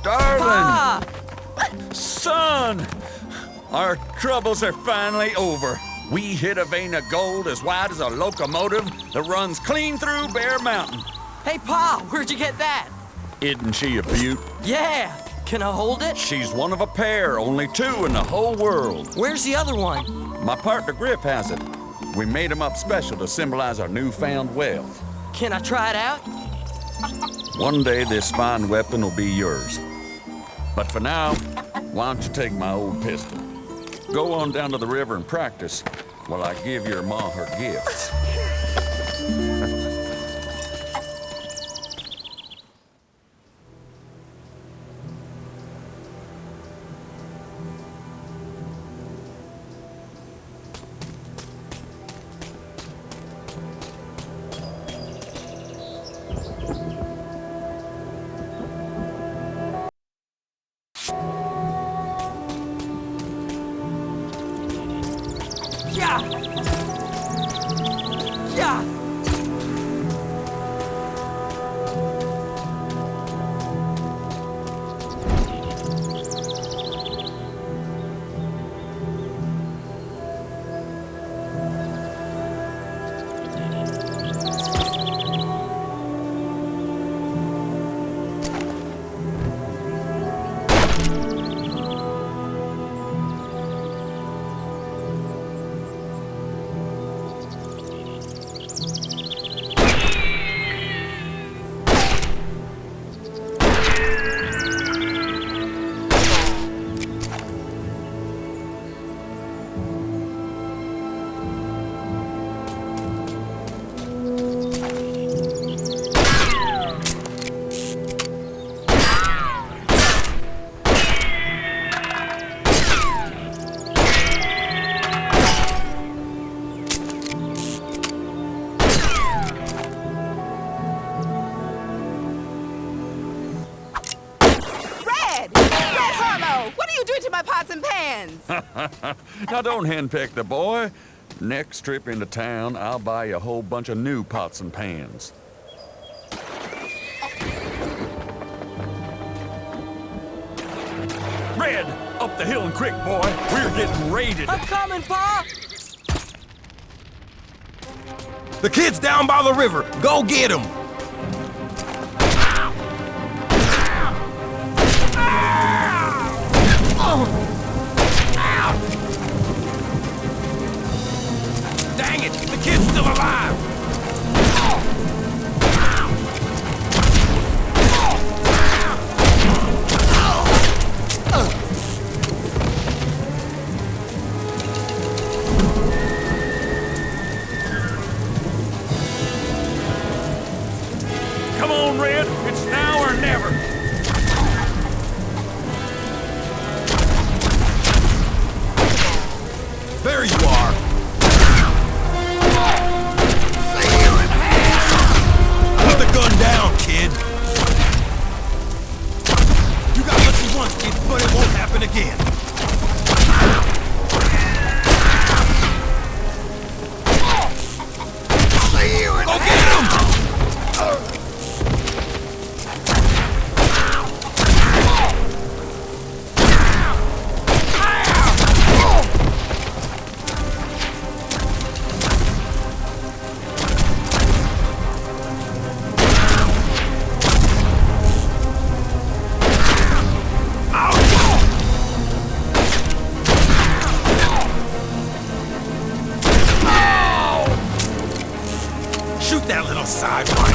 Darling! Son! Our troubles are finally over. We hit a vein of gold as wide as a locomotive that runs clean through Bear Mountain. Hey, Pa, where'd you get that? Isn't she a beaut? Yeah. Can I hold it? She's one of a pair, only two in the whole world. Where's the other one? My partner Griff has it. We made him up special to symbolize our newfound wealth. Can I try it out? One day this fine weapon will be yours. But for now, why don't you take my old pistol? Go on down to the river and practice while I give your ma her gifts. Yeah! Yeah! What are you doing to my pots and pans? Now don't henpeck the boy. Next trip into town, I'll buy you a whole bunch of new pots and pans. Red, up the hill and quick, boy. We're getting raided. I'm coming, Pa! The kid's down by the river. Go get him. Dang it! The kid's still alive! Come on, Red. It's now or never. There you are. Put the gun down, kid. You got lucky once, kid, but it won't happen again. Go get him! Shoot that little sidewalk.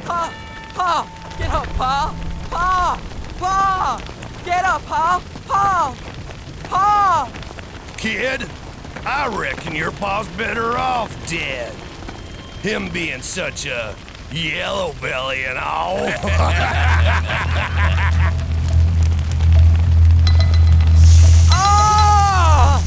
Pa! Pa! Get up, Pa! Pa! Pa! Get up, Pa! Pa! Pa! Kid, I reckon your pa's better off dead. Him being such a yellow belly and all. Ah!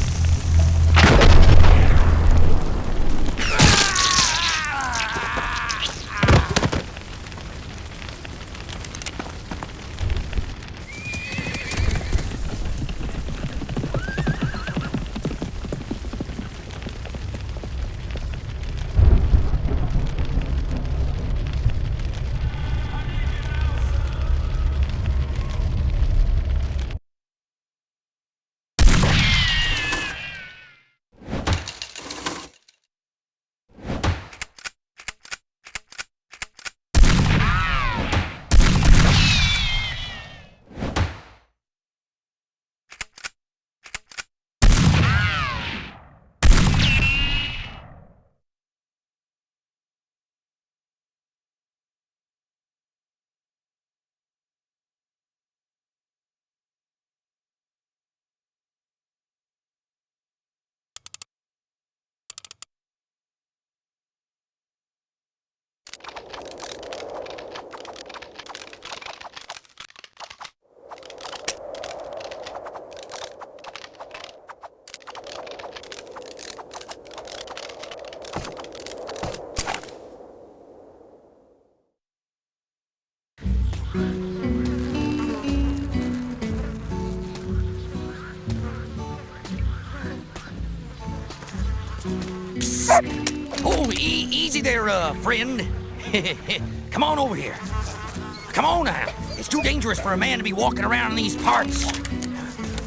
Oh, easy there, friend. Come on over here. Come on now. It's too dangerous for a man to be walking around in these parts.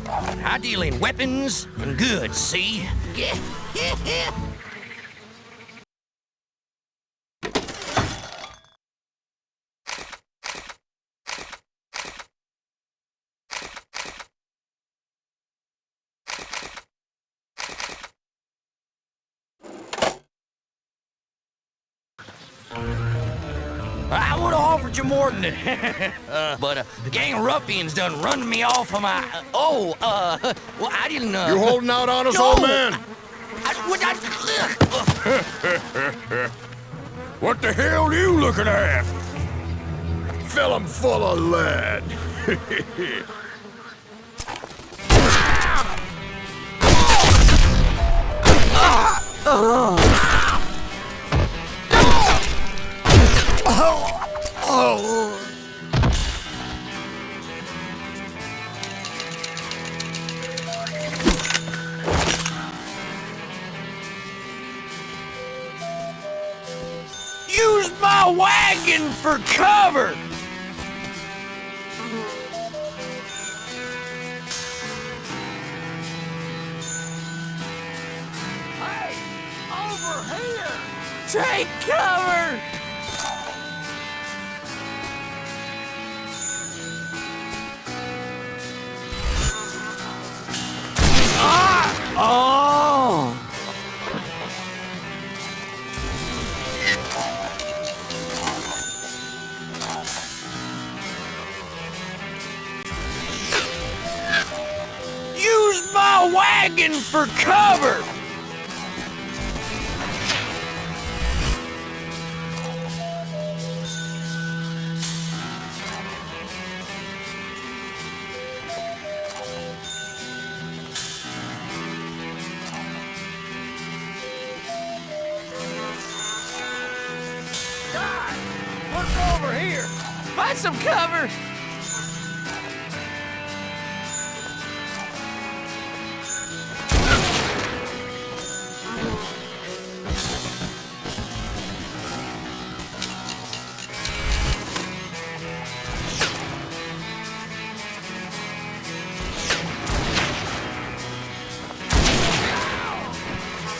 I deal in weapons and goods, see? I would have offered you more than that. But the gang of ruffians done run me off of my... well, I didn't... You holding out on us, No! old man? What the hell are you looking at? Fill 'em full of lead. Use my wagon for cover! Hey, over here! Take cover! Oh! Use my wagon for cover! Look over here! Find some cover!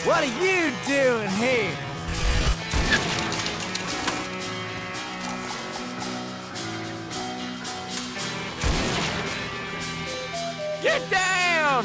What are you doing here? Get down!